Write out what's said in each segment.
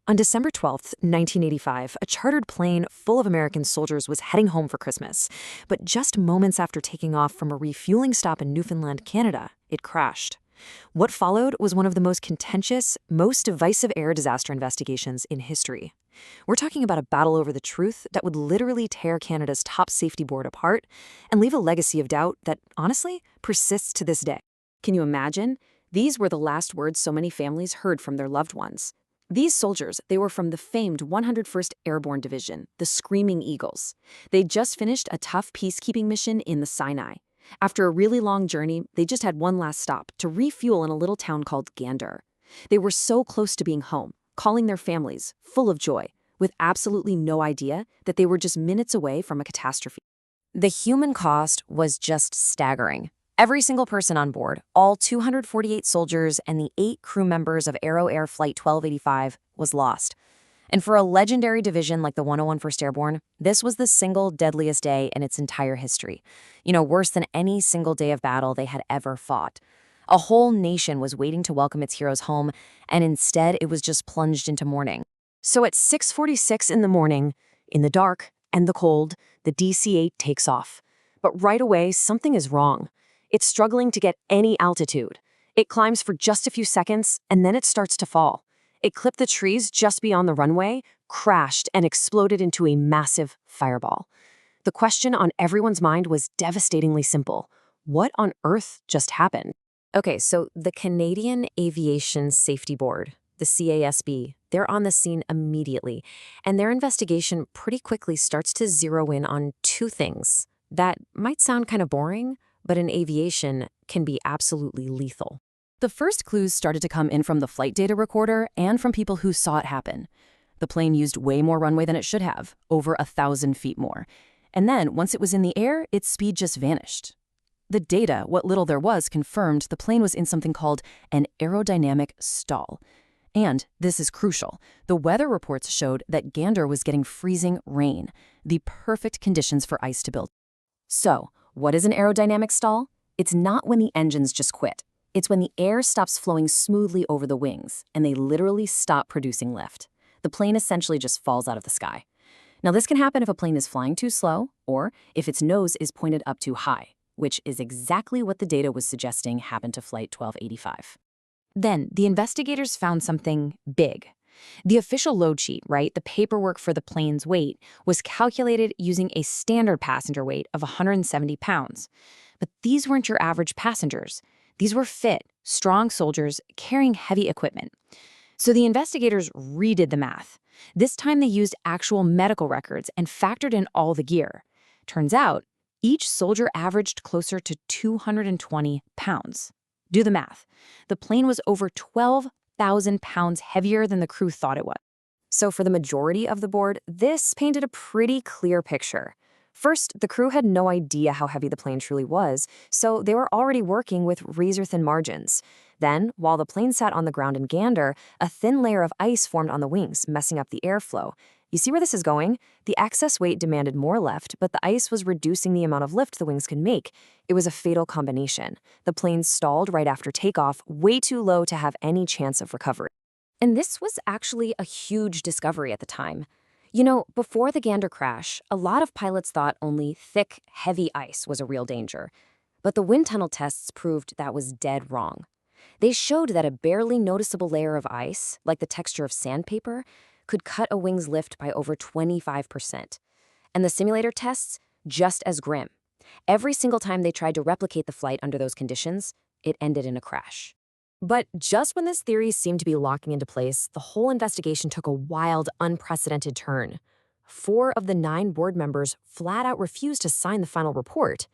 On December 12th, 1985, a chartered plane full of American soldiers was heading home for Christmas. But just moments after taking off from a refueling stop in Newfoundland, Canada, it crashed. What followed was one of the most contentious, most divisive air disaster investigations in history. We're talking about a battle over the truth that would literally tear Canada's top safety board apart and leave a legacy of doubt that, honestly, persists to this day. Can you imagine? These were the last words so many families heard from their loved ones. These soldiers, they were from the famed 101st Airborne Division, the Screaming Eagles. They'd just finished a tough peacekeeping mission in the Sinai. After a really long journey, they just had one last stop to refuel in a little town called Gander. They were so close to being home, calling their families, full of joy, with absolutely no idea that they were just minutes away from a catastrophe. The human cost was just staggering. Every single person on board, all 248 soldiers and the 8 crew members of Aero Air Flight 1285, was lost. And for a legendary division like the 101st Airborne, this was the single deadliest day in its entire history. Worse than any single day of battle they had ever fought. A whole nation was waiting to welcome its heroes home, and instead it was just plunged into mourning. So at 6:46 in the morning, in the dark and the cold, the DC-8 takes off. But right away, something is wrong. It's struggling to get any altitude. It climbs for just a few seconds, and then it starts to fall. It clipped the trees just beyond the runway, crashed, and exploded into a massive fireball. The question on everyone's mind was devastatingly simple. What on earth just happened? Okay, so the Canadian Aviation Safety Board, the CASB, they're on the scene immediately, and their investigation pretty quickly starts to zero in on 2 things that might sound kind of boring, but in aviation can be absolutely lethal. The first clues started to come in from the flight data recorder and from people who saw it happen. The plane used way more runway than it should have, over 1,000 feet more. And then, once it was in the air, its speed just vanished. The data, what little there was, confirmed the plane was in something called an aerodynamic stall. And, this is crucial, the weather reports showed that Gander was getting freezing rain, the perfect conditions for ice to build. So, what is an aerodynamic stall? It's not when the engines just quit. It's when the air stops flowing smoothly over the wings, and they literally stop producing lift. The plane essentially just falls out of the sky. Now, this can happen if a plane is flying too slow, or if its nose is pointed up too high, which is exactly what the data was suggesting happened to Flight 1285. Then, the investigators found something big. The official load sheet, the paperwork for the plane's weight, was calculated using a standard passenger weight of 170 pounds. But these weren't your average passengers. These were fit, strong soldiers carrying heavy equipment. So the investigators redid the math. This time they used actual medical records and factored in all the gear. Turns out, each soldier averaged closer to 220 pounds. Do the math. The plane was over 12,000 pounds heavier than the crew thought it was. So for the majority of the board, this painted a pretty clear picture. First, the crew had no idea how heavy the plane truly was, so they were already working with razor-thin margins. Then, while the plane sat on the ground in Gander, a thin layer of ice formed on the wings, messing up the airflow. You see where this is going? The excess weight demanded more lift, but the ice was reducing the amount of lift the wings could make. It was a fatal combination. The plane stalled right after takeoff, way too low to have any chance of recovery. And this was actually a huge discovery at the time. Before the Gander crash, a lot of pilots thought only thick, heavy ice was a real danger. But the wind tunnel tests proved that was dead wrong. They showed that a barely noticeable layer of ice, like the texture of sandpaper, could cut a wing's lift by over 25%. And the simulator tests, just as grim. Every single time they tried to replicate the flight under those conditions, it ended in a crash. But just when this theory seemed to be locking into place, the whole investigation took a wild, unprecedented turn. 4 of the 9 board members flat out refused to sign the final report.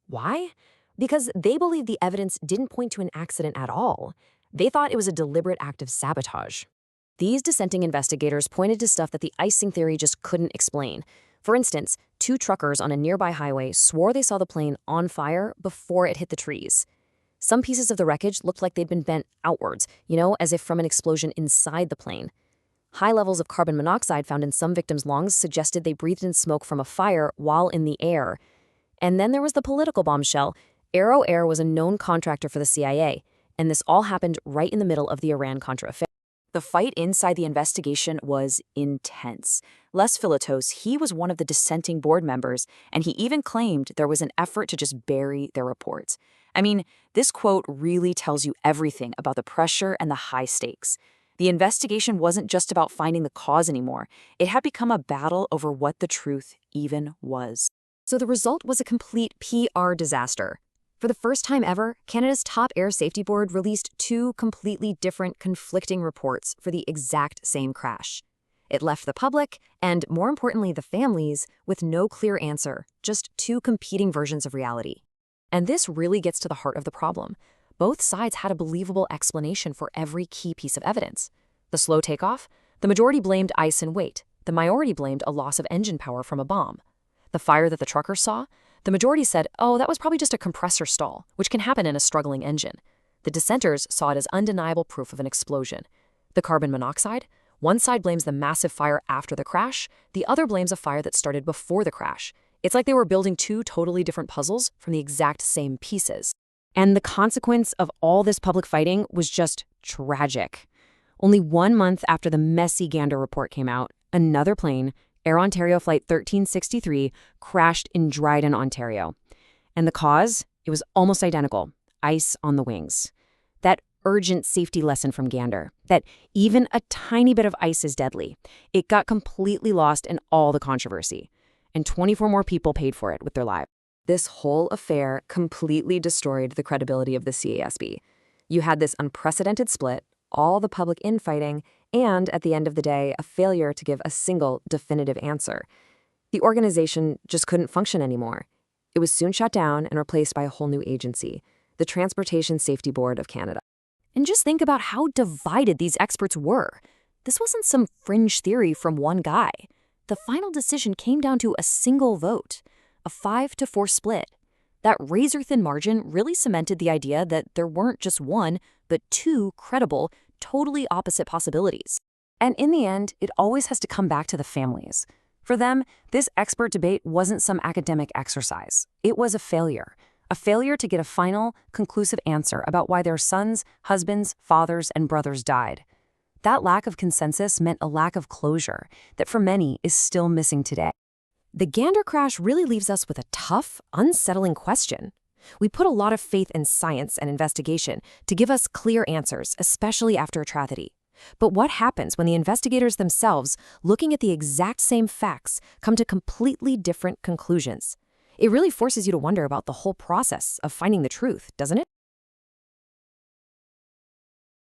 Why? Because they believed the evidence didn't point to an accident at all. They thought it was a deliberate act of sabotage. These dissenting investigators pointed to stuff that the icing theory just couldn't explain. For instance, 2 truckers on a nearby highway swore they saw the plane on fire before it hit the trees. Some pieces of the wreckage looked like they'd been bent outwards, as if from an explosion inside the plane. High levels of carbon monoxide found in some victims' lungs suggested they breathed in smoke from a fire while in the air. And then there was the political bombshell. Aero Air was a known contractor for the CIA, and this all happened right in the middle of the Iran-Contra affair. The fight inside the investigation was intense. Les Philotos, he was one of the dissenting board members, and he even claimed there was an effort to just bury their reports. I mean, this quote really tells you everything about the pressure and the high stakes. The investigation wasn't just about finding the cause anymore. It had become a battle over what the truth even was. So the result was a complete PR disaster. For the first time ever, Canada's top air safety board released two completely different, conflicting reports for the exact same crash. It left the public, and more importantly the families, with no clear answer, just two competing versions of reality. And this really gets to the heart of the problem. Both sides had a believable explanation for every key piece of evidence. The slow takeoff? The majority blamed ice and weight. The minority blamed a loss of engine power from a bomb. The fire that the truckers saw? The majority said, oh, that was probably just a compressor stall, which can happen in a struggling engine. The dissenters saw it as undeniable proof of an explosion. The carbon monoxide? One side blames the massive fire after the crash, the other blames a fire that started before the crash. It's like they were building two totally different puzzles from the exact same pieces. And the consequence of all this public fighting was just tragic. Only 1 month after the messy Gander report came out, another plane, Air Ontario Flight 1363, crashed in Dryden, Ontario. And the cause? It was almost identical: ice on the wings. That urgent safety lesson from Gander, that even a tiny bit of ice is deadly. It got completely lost in all the controversy. And 24 more people paid for it with their lives. This whole affair completely destroyed the credibility of the CASB. You had this unprecedented split, all the public infighting, and at the end of the day, a failure to give a single definitive answer. The organization just couldn't function anymore. It was soon shut down and replaced by a whole new agency, the Transportation Safety Board of Canada. And just think about how divided these experts were. This wasn't some fringe theory from one guy. The final decision came down to a single vote, a 5-4 split. That razor-thin margin really cemented the idea that there weren't just one, but two credible, totally opposite possibilities. And in the end, it always has to come back to the families. For them, this expert debate wasn't some academic exercise. It was a failure to get a final, conclusive answer about why their sons, husbands, fathers, and brothers died. That lack of consensus meant a lack of closure that for many is still missing today. The Gander crash really leaves us with a tough, unsettling question. We put a lot of faith in science and investigation to give us clear answers, especially after a tragedy. But what happens when the investigators themselves, looking at the exact same facts, come to completely different conclusions? It really forces you to wonder about the whole process of finding the truth, doesn't it?